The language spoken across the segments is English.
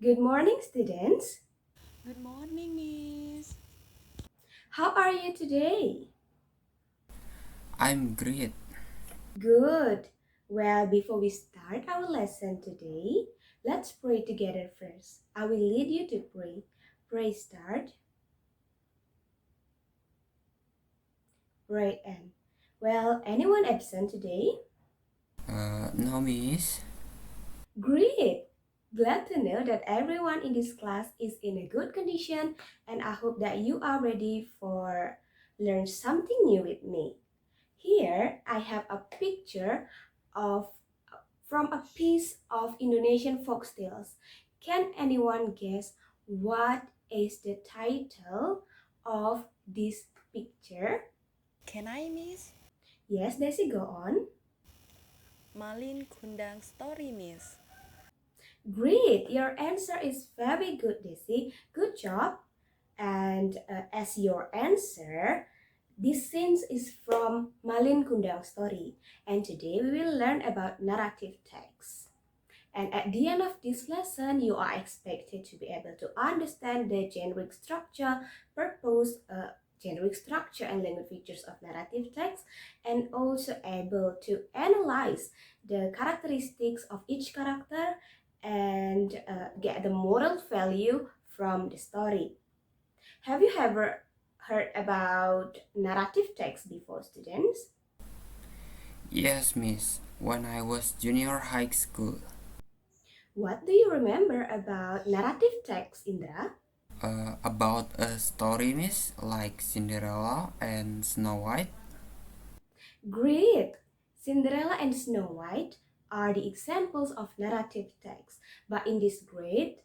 Good morning, students. Good morning, Miss. How are you today? I'm great. Good. Well, before we start our lesson today, let's pray together first. I will lead you to pray. Pray start. Pray end. Well, anyone absent today? No, miss. Great. Glad to know that everyone in this class is in a good condition, and I hope that you are ready for learn something new with me. Here I have a picture of from a piece of Indonesian folk tales. Can anyone guess what is the title of this picture? Can I, Miss? Yes, Desi, go on. Malin Kundang Story, Miss. Great, your answer is very good, Desi. Good job. And as your answer, this scene is from Malin Kundang story. And today we will learn about narrative text. And at the end of this lesson, you are expected to be able to understand the generic structure, purpose, generic structure and language features of narrative text, and also able to analyze the characteristics of each character and get the moral value from the story. Have you ever heard about narrative text before, students? Yes, miss. When I was junior high school, What do you remember about narrative text, Indra? about a story, miss, like Cinderella and Snow White. Great! Cinderella and Snow White are the examples of narrative text, but in this grade,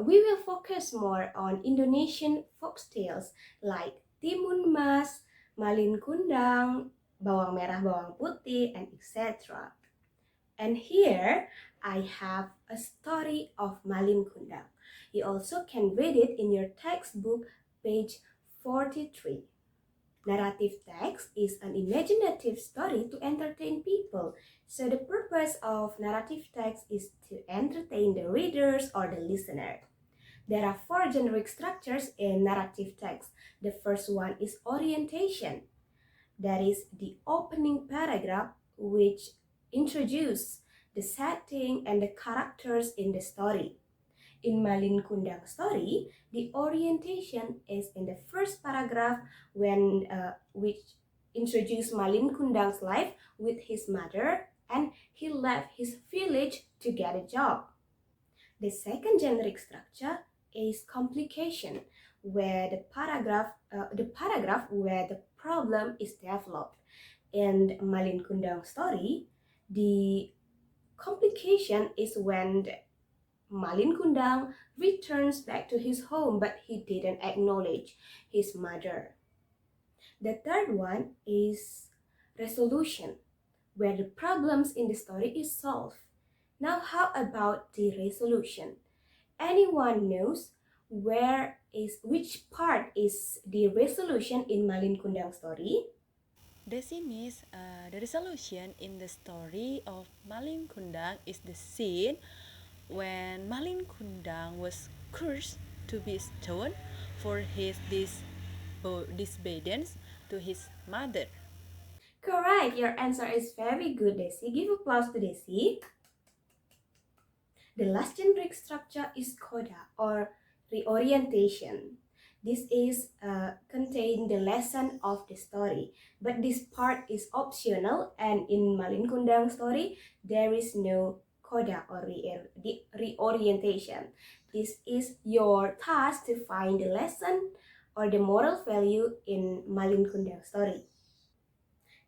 we will focus more on Indonesian folk tales like Timun Mas, Malin Kundang, Bawang Merah Bawang Putih, and etc. And here I have a story of Malin Kundang. You also can read it in your textbook, page 43. Narrative text is an imaginative story to entertain people. So the purpose of narrative text is to entertain the readers or the listener. There are four generic structures in narrative text. The first one is orientation. That is the opening paragraph which introduces the setting and the characters in the story. In Malin Kundang story, the orientation is in the first paragraph when which introduce Malin Kundang's life with his mother and he left his village to get a job. The second generic structure is complication, where the paragraph where the problem is developed. In Malin Kundang story, the complication is when Malin Kundang returns back to his home, but he didn't acknowledge his mother. The third one is resolution, where the problems in the story is solved. Now, how about the resolution? Anyone knows which part is the resolution in Malin Kundang story? Desi, Miss, the resolution in the story of Malin Kundang is the scene when Malin Kundang was cursed to be stoned for his disobedience to his mother. Correct, your answer is very good, Desi. Give applause to Desi. The last generic structure is coda or reorientation. This is contain the lesson of the story, but this part is optional. And in Malin Kundang story, there is no coda or reorientation. This is your task to find the lesson or the moral value in Malin Kundang story.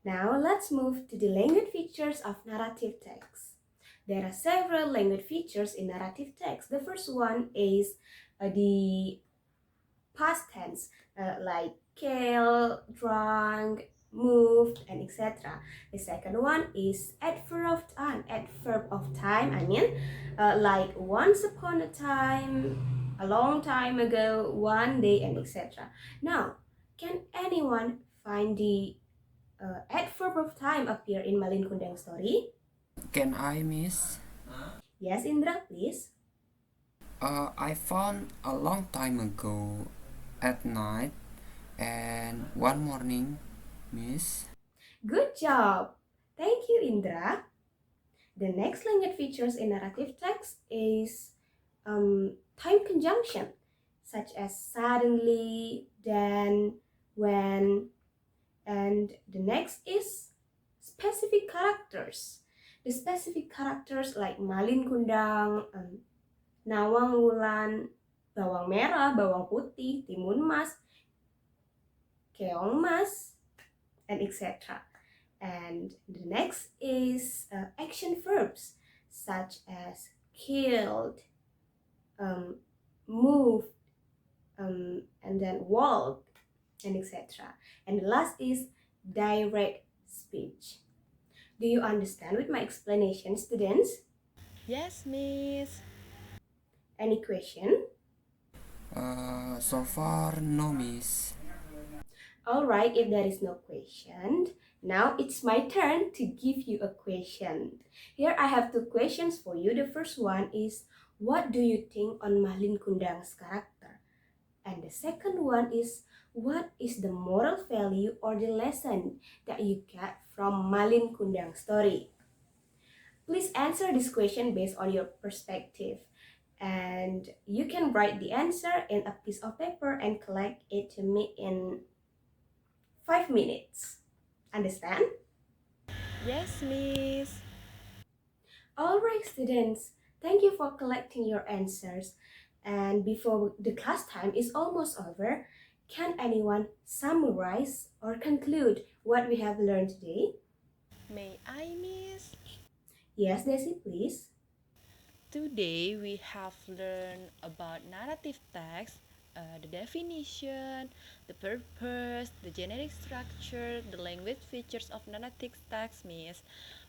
Now let's move to the language features of narrative text. There are several language features in narrative text. The first one is the past tense, like kill, drunk, moved, and etc. The second one is adverb of time, like once upon a time, a long time ago, one day, and etc. Now, can anyone find the adverb of time appear in Malin Kundang story? Can I, miss? Yes, Indra, please. I found a long time ago at night and one morning, Miss. Good job! Thank you, Indra. The next language features in narrative text is time conjunction, such as suddenly, then, when, and the next is specific characters. The specific characters like Malin Kundang, Nawang Wulan, Bawang Merah, Bawang Putih, Timun Mas, Keong Mas, and etc. And the next is action verbs such as killed, um, moved, and then walked, and etc. And the last is direct speech. Do you understand with my explanation, students? Yes, Miss. Any question? So far, no, Miss. Alright, if there is no question, now it's my turn to give you a question. Here I have two questions for you. The first one is, what do you think on Malin Kundang's character? And the second one is, what is the moral value or the lesson that you get from Malin Kundang's story? Please answer this question based on your perspective. And you can write the answer in a piece of paper and collect it to me in 5 minutes. Understand? Yes, Miss. Alright, students, thank you for collecting your answers. And before the class time is almost over, can anyone summarize or conclude what we have learned today? May I, Miss? Yes, Desi, please. Today we have learned about narrative text, the definition, the purpose, the generic structure, the language features of narrative text. Means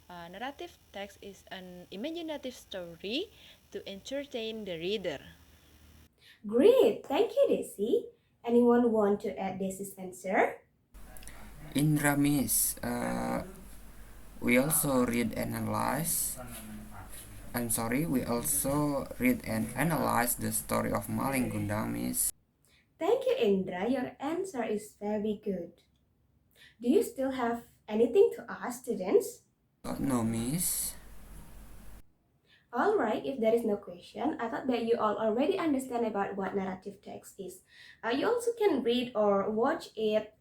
narrative text is an imaginative story to entertain the reader. Great, thank you, Desi. Anyone want to add Desi's answer? Indra, Miss. We also read and analyze. I'm sorry, we also read and analyze the story of Malin Kundang, Miss. Thank you, Indra. Your answer is very good. Do you still have anything to ask, students? No, Miss. Alright, if there is no question, I thought that you all already understand about what narrative text is. You also can read or watch it,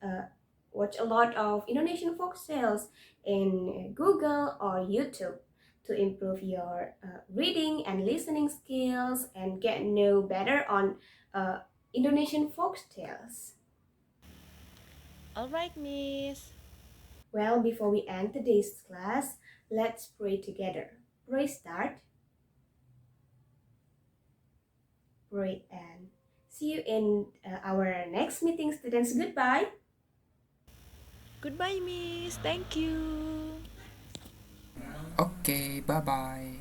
watch a lot of Indonesian folk tales in Google or YouTube to improve your reading and listening skills and get know better on Indonesian folk tales. Alright, Miss. Well, before we end today's class, let's pray together. Pray start. Pray and see you in our next meeting, students. Goodbye. Goodbye, Miss. Thank you. Okay, bye bye.